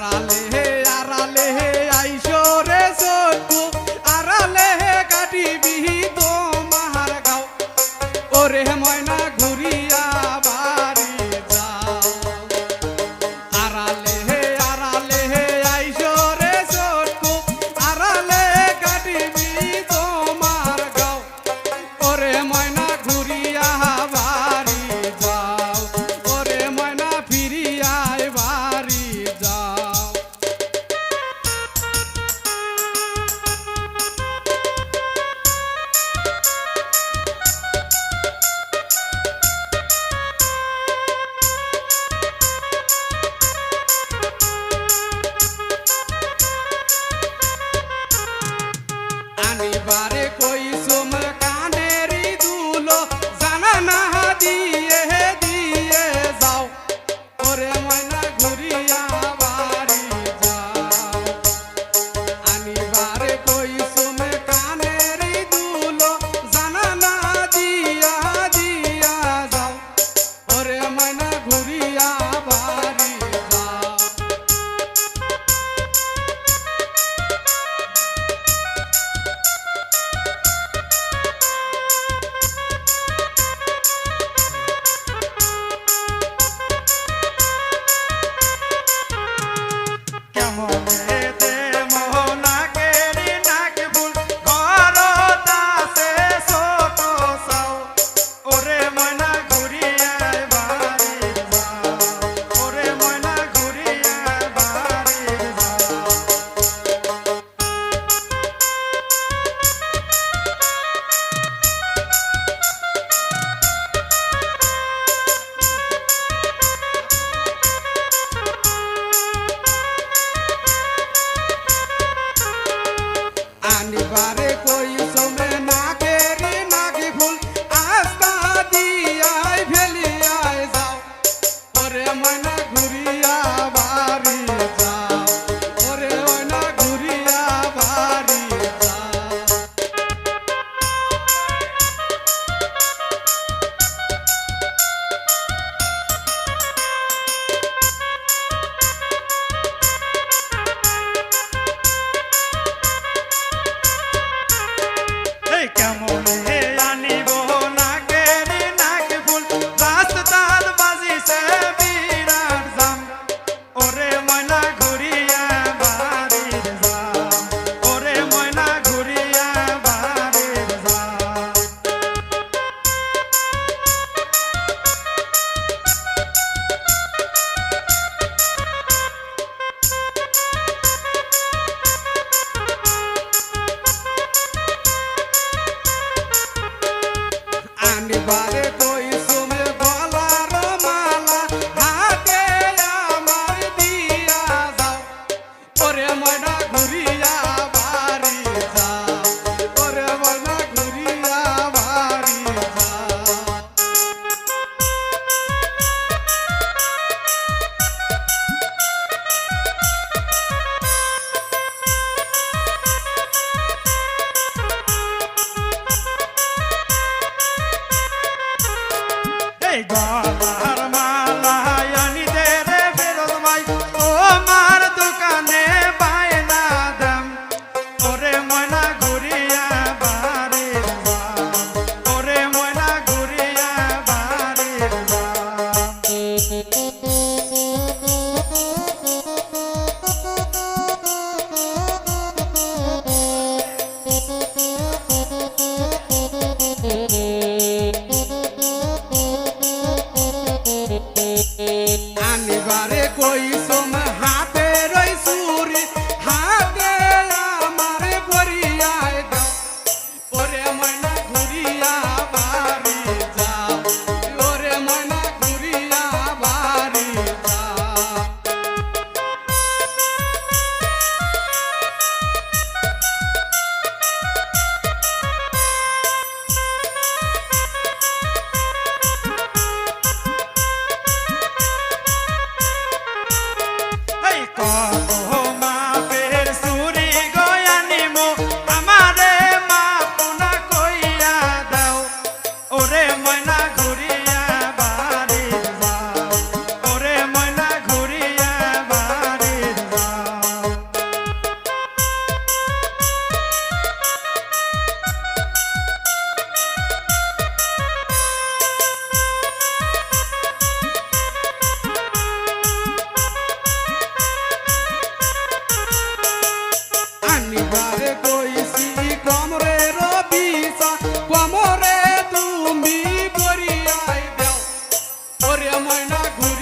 আড়ালে আইসো রে চক্ষু আড়ালে কাটিবি তোমার গাও ওরে ময়না ঘুরিয়া বাড়ি যাও আড়ালে আইসো রে চক্ষু আড়ালে কাটিবি তোমার গাও ওরে ময়না ঘুরিয়া বাড়ি যাও ওরে ময়না ফিরিয়া বাড়ি যাও আনিবারে কইসুম কানেরি দুলো জানা না দিয়ে যাও ওরে ময়না ঘুরিয়া বাড়ি যাও আনিবারে কইসুম কানেরি দুলো জানা না দিয়া যাও ওরে ময়না ঘুরিয়া বাড়ি যাও আনিবারে কইসুমে নাকি ফুল আস্তা দিয়াই ফেলিয়াই যাও ওরে ময়না ঘুরিয়া বাড়ি যাও ওরে ময়না ঘুরিয়া বাড়ি যাও কেমন হে আনিব নাক ফুল রাস্তার বাজিছে বিরাট জাম ওরে ময়না ঘুরিয়া বাড়ির যাম ওরে ময়না ঘুরিয়া বাড়ির যাম আনিবারে কইসুমে গলার মালা হাতে আমার দিয়া বারে কইছি কমরে রবিসা কমরে তুমি বরিয়াই দাও ওরে ময়না ঘুরি